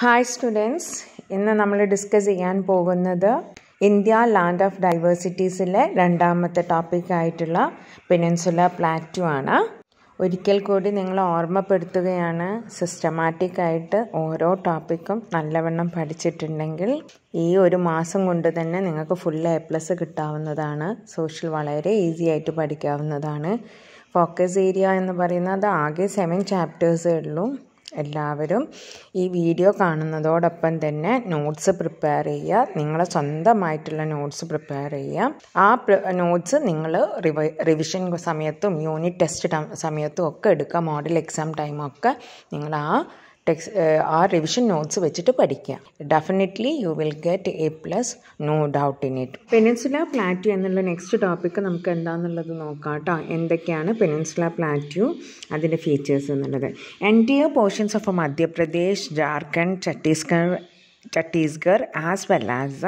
Hi students, ഇന്ന് നമ്മൾ discuss ചെയ്യാൻ പോകുന്നത് ഇന്ത്യ ലാൻഡ് ഓഫ് ഡൈവേഴ്സിറ്റീസിലെ രണ്ടാമത്തെ ടോപ്പിക് ആയിട്ടുള്ള പെനിൻസുല പ്ലാറ്റു ആണ്. ഒരിക്കൽ കൂടി നിങ്ങൾ ഓർമ്മപ്പെടുത്തുകയാണ്, സിസ്റ്റമാറ്റിക് ആയിട്ട് ഓരോ ടോപ്പിക്കും നല്ലവണ്ണം പഠിച്ചിട്ടുണ്ടെങ്കിൽ ഈ ഒരു മാസം കൊണ്ട് തന്നെ നിങ്ങൾക്ക് ഫുൾ A+ കിട്ടാവുന്നതാണ്. സോഷ്യൽ വളരെ ഈസി ആയിട്ട് പഠിക്കാവുന്നതാണ്. ഫോക്കസ് ഏരിയ എന്ന് പറയുന്നത് ആകെ 7 ചാപ്റ്റേഴ്സേ ഉള്ളൂ. എല്ലാവരും ഈ വീഡിയോ കാണുന്നതോടൊപ്പം തന്നെ നോട്ട്സ് പ്രിപ്പയർ ചെയ്യുക. നിങ്ങളെ സ്വന്തമായിട്ടുള്ള നോട്ട്സ് പ്രിപ്പയർ ചെയ്യുക. ആ നോട്ട്സ് നിങ്ങൾ റിവിഷൻ സമയത്തും യൂണിറ്റ് ടെസ്റ്റ് സമയത്തും ഒക്കെ എടുക്കുക. മോഡൽ എക്സാം ടൈമൊക്കെ നിങ്ങൾ ആ റിവിഷൻ നോട്ട്സ് വെച്ചിട്ട് പഠിക്കുക. Definitely you will get A+, no doubt in it. Peninsula plateau എന്നുള്ള നെക്സ്റ്റ് ടോപ്പിക്ക് നമുക്ക് എന്താണെന്നുള്ളത് നോക്കാം കേട്ടോ. എന്തൊക്കെയാണ് പെനിൻസുല പ്ലാറ്റു, അതിൻ്റെ ഫീച്ചേഴ്സ് എന്നുള്ളത്. Entire portions of Madhya Pradesh, Jharkhand, Chhattisgarh as well as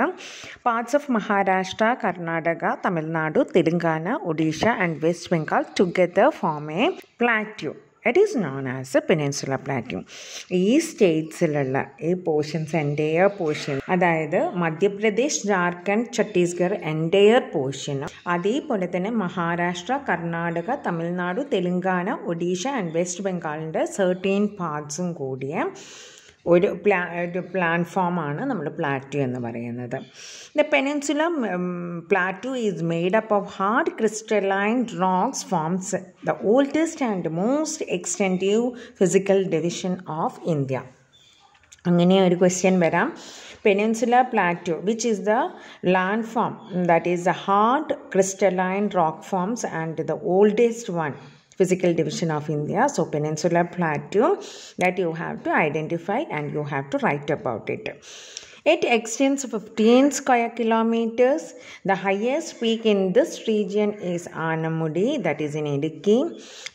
parts of Maharashtra, Karnataka, Tamil Nadu, Telangana, Odisha and West Bengal together form a plateau. It is known as a peninsular plateau. ഈ സ്റ്റേറ്റ്സിലുള്ള ഈ portions entire portion, അതായത് Madhya Pradesh, Jharkhand, Chhattisgarh entire പോർഷനും അതേപോലെ തന്നെ Maharashtra, Karnataka, Tamil Nadu, Telangana, Odisha and west ബംഗാളിൻ്റെ 13 പാർട്സും കൂടിയ ഒരു പ്ലാറ്റ്ഫോമാണ് നമ്മൾ പ്ലാറ്റു എന്ന് പറയുന്നത്. The peninsular plateau is made up of hard crystalline rocks, forms the oldest and most extensive physical division of India. അങ്ങനെ ഒരു ക്വസ്റ്റ്യൻ വരാം. Peninsular Plateau, which is the landform that is the hard crystalline rock forms and the oldest one physical division of India. So Peninsular Plateau that you have to identify and you have to write about it. It extends 15 square kilometers. The highest peak in this region is Anamudi, that is in Idukki,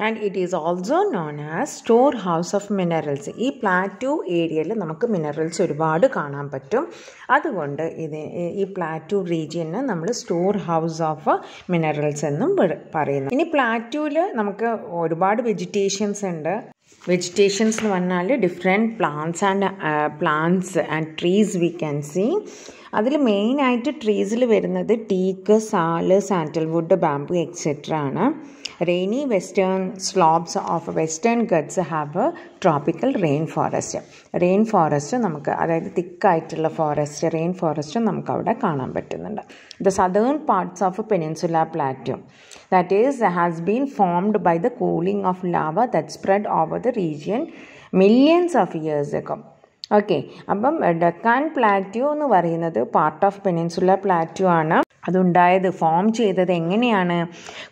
and it is also known as storehouse of minerals. ഈ പ്ലാറ്റു ഏരിയയിൽ നമുക്ക് minerals ഒരുപാട് കാണാൻ പറ്റും. അതുകൊണ്ട് ഈ പ്ലാറ്റു റീജിയന് നമ്മൾ store house of minerals എന്നും പറയുന്നു. ഇനി പ്ലാറ്റുവിൽ നമുക്ക് ഒരുപാട് വെജിറ്റേഷൻസ് ഉണ്ട്. വെജിറ്റേഷൻസ് എന്ന് പറഞ്ഞാൽ different plants and trees we can see. അതിൽ മെയിനായിട്ട് ട്രീസിൽ വരുന്നത് teak, sal, sandalwood, bamboo etcetera ആണ്. Rainy western slopes of Western Ghats have tropical rain forest നമുക്ക്, അതായത് തിക്കായിട്ടുള്ള ഫോറസ്റ്റ്, റെയിൻ ഫോറസ്റ്റ് നമുക്ക് അവിടെ കാണാൻ പറ്റുന്നുണ്ട്. The southern parts of peninsula പ്ലാറ്റു, that is has been formed by the cooling of lava that spread over the region millions of years ago. Okay, അപ്പം Deccan plateau എന്ന് പറയുന്നത് പാർട്ട് ഓഫ് പെനിൻസുല പ്ലാറ്റ്യൂ ആണ്. അതുണ്ടായത്, form ചെയ്തത് എങ്ങനെയാണ്?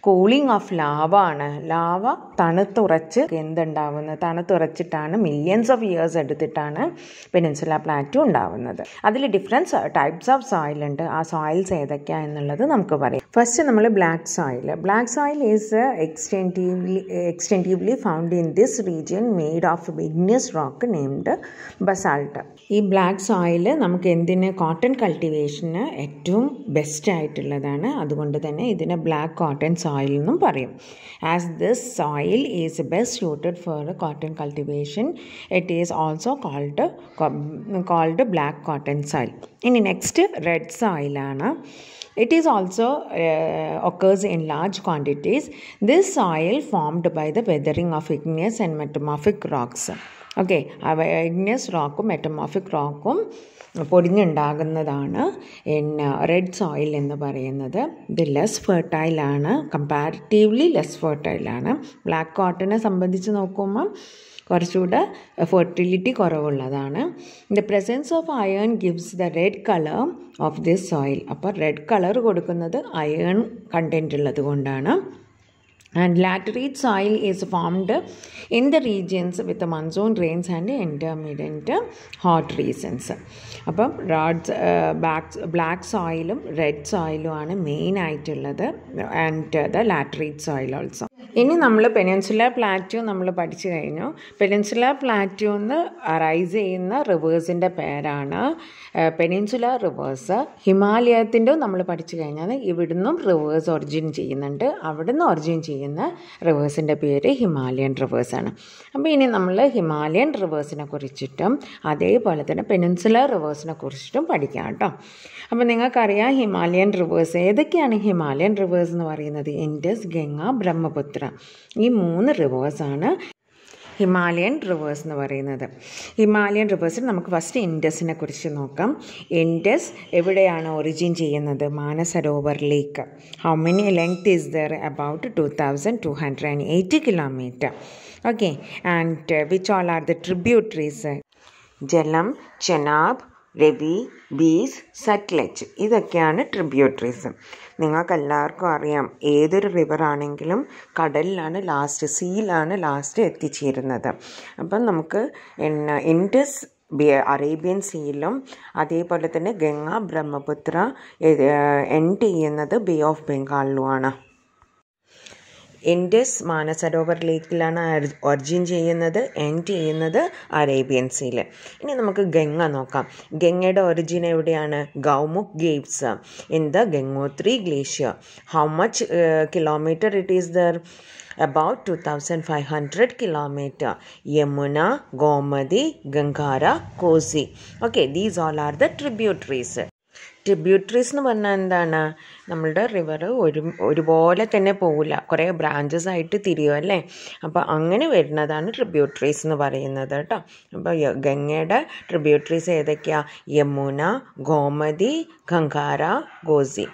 Cooling of lava ആണ്. Lava തണുത്തുറച്ച് തണുത്തുറച്ചിട്ടാണ് millions of years എടുത്തിട്ടാണ് peninsula plateau ഉണ്ടാവുന്നത്. അതിൽ ഡിഫറെൻറ്റ് ടൈപ്സ് ഓഫ് സോയിൽ ഉണ്ട്. ആ സോയിൽസ് ഏതൊക്കെയാണ് എന്നുള്ളത് നമുക്ക് പറയാം. ഫസ്റ്റ് നമ്മൾ black soil is extensively found in this region, made of igneous rock named basalt. ഈ ബ്ലാക്ക് സോയിൽ നമുക്ക് എന്തിന്, കോട്ടൺ കൾട്ടിവേഷന് ഏറ്റവും ബെസ്റ്റ് ആയിട്ടുള്ളതാണ്. അതുകൊണ്ട് തന്നെ ഇതിനെ ബ്ലാക്ക് കോട്ടൺ സോയിൽ എന്നും പറയും. As this soil is best suited for cotton cultivation, it is also called black cotton soil. ഇനി നെക്സ്റ്റ് റെഡ് സോയിലാണ്. It is also occurs in large quantities. This soil formed by the weathering of igneous and metamorphic rocks. Okay, igneous റോക്കും metamorphic റോക്കും പൊടിഞ്ഞുണ്ടാകുന്നതാണ് red soil എന്ന് പറയുന്നത്. ഇത് less ഫെർട്ടൈലാണ്, comparatively less ഫെർട്ടൈലാണ്. ബ്ലാക്ക് കോട്ടനെ സംബന്ധിച്ച് നോക്കുമ്പം കുറച്ചുകൂടെ ഫെർട്ടിലിറ്റി കുറവുള്ളതാണ്. The presence of iron gives the red colour of this soil. അപ്പോൾ റെഡ് കളർ കൊടുക്കുന്നത് അയൺ കണ്ടൻറ്റ് ഉള്ളത് കൊണ്ടാണ്. And laterite soil is formed in the regions with the monsoon rains and intermittent hot seasons. അപ്പം black സോയിലും red സോയിലും ആണ് main ആയിട്ടുള്ളത്, and the laterite soil also. ഇനി നമ്മൾ peninsular plateau നമ്മൾ പഠിച്ചു കഴിഞ്ഞു. പെനിൻസുലാർ പ്ലാറ്റ്യൂന്ന് അറൈസ് ചെയ്യുന്ന റിവേഴ്സിൻ്റെ പേരാണ് പെനിൻസുലാർ റിവേഴ്സ്. ഹിമാലയത്തിൻ്റെ നമ്മൾ പഠിച്ചു കഴിഞ്ഞാൽ ഇവിടുന്നും റിവേഴ്സ് ഒറിജിൻ ചെയ്യുന്നുണ്ട്. അവിടുന്ന് ഒറിജിൻ ചെയ്യുന്ന റിവേഴ്സിൻ്റെ പേര് ഹിമാലയൻ റിവേഴ്സാണ്. അപ്പോൾ ഇനി നമ്മൾ ഹിമാലയൻ റിവേഴ്സിനെ കുറിച്ചിട്ടും അതേപോലെ തന്നെ പെനിൻസുലാർ റിവേഴ്സിനെ കുറിച്ചിട്ടും പഠിക്കാം കേട്ടോ. അപ്പോൾ നിങ്ങൾക്കറിയാം ഹിമാലയൻ റിവേഴ്സ് ഏതൊക്കെയാണ്. ഹിമാലയൻ റിവേഴ്സ് എന്ന് പറയുന്നത് ഇൻഡസ്, ഗംഗ, ബ്രഹ്മപുത്ര, ഈ 3 റിവേഴ്സാണ് ഹിമാലയൻ റിവേഴ്സ് എന്ന് പറയുന്നത്. ഹിമാലയൻ റിവേഴ്സിൽ നമുക്ക് ഫസ്റ്റ് ഇൻഡസിനെ കുറിച്ച് നോക്കാം. ഇൻഡസ് എവിടെയാണ് ഒറിജിൻ ചെയ്യുന്നത്? Manasarovar lake. How many length is there? About 2280 kilometre. Okay, and which all are the tributaries? Jhelum, Chenab, Ravi, ബീസ്, സത്ലജ്, ഇതൊക്കെയാണ് ട്രിബ്യൂട്ടറീസ്. നിങ്ങൾക്കെല്ലാവർക്കും അറിയാം ഏതൊരു റിവർ ആണെങ്കിലും കടലിലാണ് ലാസ്റ്റ്, സീയിലാണ് ലാസ്റ്റ് എത്തിച്ചേരുന്നത്. അപ്പം നമുക്ക് ഇൻഡസ് അറേബ്യൻ സീയിലും അതേപോലെ തന്നെ ഗംഗ, ബ്രഹ്മപുത്ര എൻഡ് ചെയ്യുന്നത് ബേ ഓഫ് ബംഗാളിലുമാണ്. ഇൻഡസ് മാനസരോവർ ലേക്കിലാണ് ഒറിജിൻ ചെയ്യുന്നത്, എൻഡ് ചെയ്യുന്നത് അറേബ്യൻ സീയിൽ. ഇനി നമുക്ക് ഗംഗ നോക്കാം. ഗംഗയുടെ ഒറിജിൻ എവിടെയാണ്? Gaumukh caves in the Gangotri glacier. How much kilometre it is there? About 2500 kilometer. Yamuna, Gomadi, Gangara, Kosi. Okay, these all are the tributaries. Tributaries എന്ന് പറഞ്ഞാൽ എന്താണ്? നമ്മളുടെ റിവർ ഒരുപോലെ തന്നെ പോവില്ല, കുറേ ബ്രാഞ്ചസ് ആയിട്ട് തിരിയും അല്ലേ. അപ്പോൾ അങ്ങനെ വരുന്നതാണ് ട്രിബ്യൂട്ടറീസ് എന്ന് പറയുന്നത് കേട്ടോ. അപ്പോൾ ഗംഗയുടെ ട്രിബ്യൂട്ടറീസ് ഏതൊക്കെയാണ്? യമുന, ഗോമതി, ഗംഗാര, കോസി.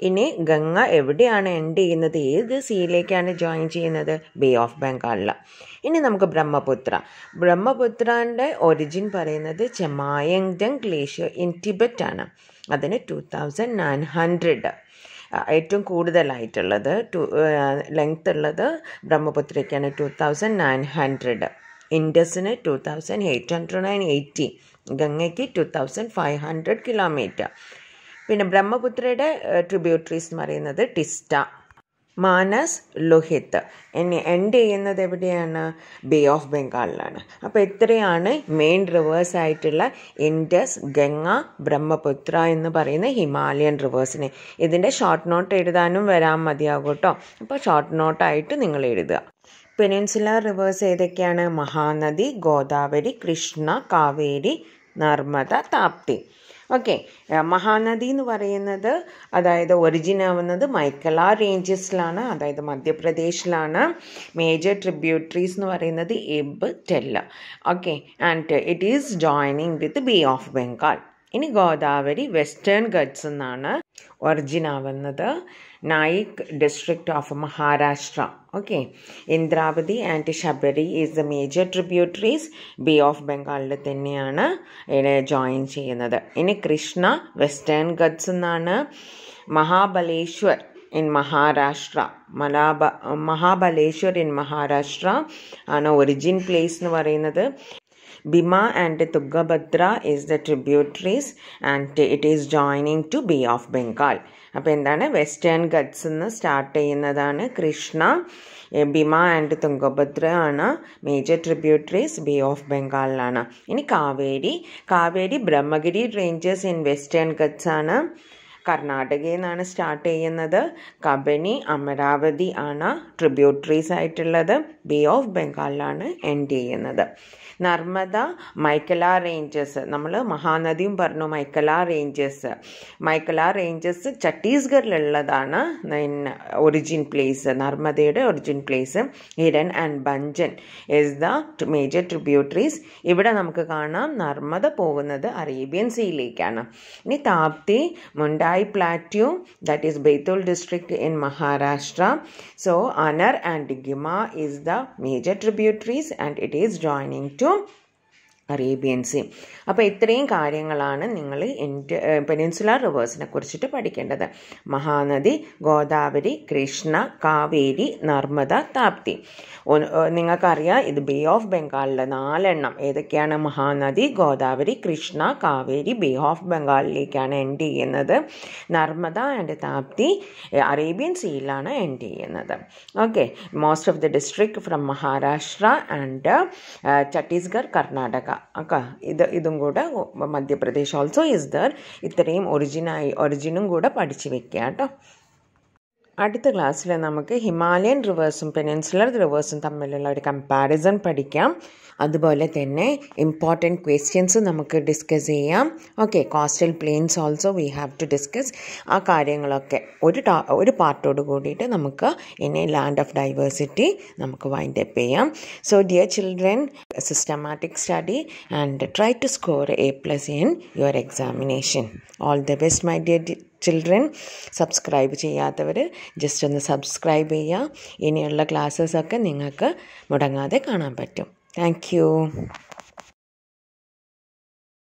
ഇനി ഗംഗ എവിടെയാണ് എൻഡ് ചെയ്യുന്നത്? ഏത് സീയിലേക്കാണ് ജോയിൻ ചെയ്യുന്നത്? ബേ ഓഫ് ബംഗാളിൽ. ഇനി നമുക്ക് ബ്രഹ്മപുത്ര. ബ്രഹ്മപുത്രൻ്റെ ഒറിജിൻ പറയുന്നത് ചെമായങ്ഡങ് ഗ്ലേഷ്യർ ഇൻ ടിബറ്റ് ആണ്. അതിന് 2900 ഏറ്റവും കൂടുതലായിട്ടുള്ളത് ലെങ്ത് ഉള്ളത് ബ്രഹ്മപുത്രയ്ക്കാണ് 2900. ഇൻഡസിന് 2880, ഗംഗയ്ക്ക് 2500 കിലോമീറ്റർ. പിന്നെ ബ്രഹ്മപുത്രയുടെ ട്രിബ്യൂട്ടറീസ് എന്ന് പറയുന്നത് ടിസ്റ്റ, മാനസ്, ലോഹിത്. എൻഡ് ചെയ്യുന്നത് എവിടെയാണ്? ബേ ഓഫ് ബംഗാളിലാണ്. അപ്പോൾ എത്രയാണ് മെയിൻ റിവേഴ്സ് ആയിട്ടുള്ള ഇൻഡസ്, ഗംഗ, ബ്രഹ്മപുത്ര എന്ന് പറയുന്ന ഹിമാലയൻ റിവേഴ്സിനെ. ഇതിൻ്റെ ഷോർട്ട് നോട്ട് എഴുതാനും വരാൻ മതിയാകും കേട്ടോ. അപ്പോൾ ഷോർട്ട് നോട്ടായിട്ട് നിങ്ങൾ എഴുതുക. പെനിൻസുലാർ റിവേഴ്സ് ഏതൊക്കെയാണ്? മഹാനദി, ഗോദാവരി, കൃഷ്ണ, കാവേരി, നർമ്മദ, താപ്തി. ഓക്കെ, മഹാനദി എന്ന് പറയുന്നത് അതായത് ഒറിജിൻ ആവുന്നത് മൈക്കല റേഞ്ചസിലാണ്, അതായത് മധ്യപ്രദേശിലാണ്. മേജർ ട്രിബ്യൂട്ടറീസ് എന്ന് പറയുന്നത് Ib, Tel. Okay, and it is joining with bay of Bengal. ഇനി ഗോദാവരി വെസ്റ്റേൺ ഗഡ്സ് എന്നാണ് ഒറിജിൻ ആവുന്നത്, Nashik district of Maharashtra. Okay, Indravati and Sabari is the major tributaries. Bay of ബംഗാളിൽ തന്നെയാണ് ജോയിൻ ചെയ്യുന്നത്. ഇനി കൃഷ്ണ വെസ്റ്റേൺ ഗഡ്സ് എന്നാണ്. മഹാബലേശ്വർ ഇൻ മഹാരാഷ്ട്ര, മഹാബലേശ്വർ ഇൻ മഹാരാഷ്ട്ര ആണ് ഒറിജിൻ പ്ലേസ് എന്ന് പറയുന്നത്. Bhima and Tungabhadra is the tributaries and it is joining to Bay of Bengal. അപ്പോൾ എന്താണ്? വെസ്റ്റേൺ ഗഡ്സ് എന്ന് സ്റ്റാർട്ട് ചെയ്യുന്നതാണ് കൃഷ്ണ. ഭീമ ആൻഡ് തുംഗഭദ്ര ആണ് മേജർ ട്രിബ്യൂട്ടറീസ്, ബേ ഓഫ് ബംഗാളിലാണ്. ഇനി Kaveri Brahmagiri ranges in western guts ആണ്. കർണാടകയിൽ നിന്നാണ് സ്റ്റാർട്ട് ചെയ്യുന്നത്. കബനി, അമരാവതി ആണ് ട്രിബ്യൂട്ടറീസ് ആയിട്ടുള്ളത്. ബേ ഓഫ് ബംഗാളിലാണ് എൻഡ് ചെയ്യുന്നത്. നർമ്മദ, മൈക്കല റേഞ്ചസ്. നമ്മൾ മഹാനദിയും പറഞ്ഞു, മൈക്കല റേഞ്ചസ് ഛത്തീസ്ഗഡിലുള്ളതാണ് ഒറിജിൻ പ്ലേസ്, നർമ്മദയുടെ origin place. Hiran and Banjar is the major tributaries. ഇവിടെ നമുക്ക് കാണാം നർമ്മദ പോകുന്നത് അറേബ്യൻ സീയിലേക്കാണ്. ഇനി Tapti, Multai plateau, that is Betul district in Maharashtra. So Aner and ഗിമ is the major tributaries and it is joining to Arabian sea. അപ്പോൾ ഇത്രയും കാര്യങ്ങളാണ് നിങ്ങൾ പെനിൻസുലാർ റിവേഴ്സിനെ കുറിച്ചിട്ട് പഠിക്കേണ്ടത്. മഹാനദി, ഗോദാവരി, കൃഷ്ണ, കാവേരി, നർമ്മദ, താപ്തി. നിങ്ങൾക്കറിയാം ഇത് ബേ ഓഫ് ബംഗാളിലെ 4 എണ്ണം ഏതൊക്കെയാണ്? മഹാനദി, ഗോദാവരി, കൃഷ്ണ, കാവേരി ബേ ഓഫ് ബംഗാളിലേക്കാണ് എൻഡ് ചെയ്യുന്നത്. നർമ്മദ ആൻഡ് താപ്തി അറേബ്യൻ സീയിലാണ് എൻഡ് ചെയ്യുന്നത്. Okay, most of the district from Maharashtra and Chhattisgarh, Karnataka. Okay, ഇതും കൂടെ മധ്യപ്രദേശ് ഓൾസോ ഇസ് ദർ. ഇത്രയും ഒറിജിനും കൂടെ പഠിച്ചു വെക്കുക കേട്ടോ. അടുത്ത ക്ലാസ്സിൽ നമുക്ക് ഹിമാലയൻ റിവേഴ്സും പെനിൻസുലർ റിവേഴ്സും തമ്മിലുള്ള ഒരു കമ്പാരിസൺ പഠിക്കാം. അതുപോലെ തന്നെ ഇമ്പോർട്ടൻറ്റ് ക്വസ്റ്റ്യൻസ് നമുക്ക് ഡിസ്കസ് ചെയ്യാം. Okay, coastal plains also we have to discuss. ആ കാര്യങ്ങളൊക്കെ ഒരു പാർട്ടോട് കൂടിയിട്ട് നമുക്ക് ഇനി ലാൻഡ് ഓഫ് ഡൈവേഴ്സിറ്റി നമുക്ക് വൈൻഡ് അപ്പ് ചെയ്യാം. So dear children, systematic study and try to score A+ in your examination. All the best my dear children. Subscribe ചെയ്യാത്തവർ ജസ്റ്റ് ഒന്ന് സബ്സ്ക്രൈബ് ചെയ്യുക. ഇനിയുള്ള ക്ലാസ്സസൊക്കെ നിങ്ങൾക്ക് മുടങ്ങാതെ കാണാൻ പറ്റും. Thank you.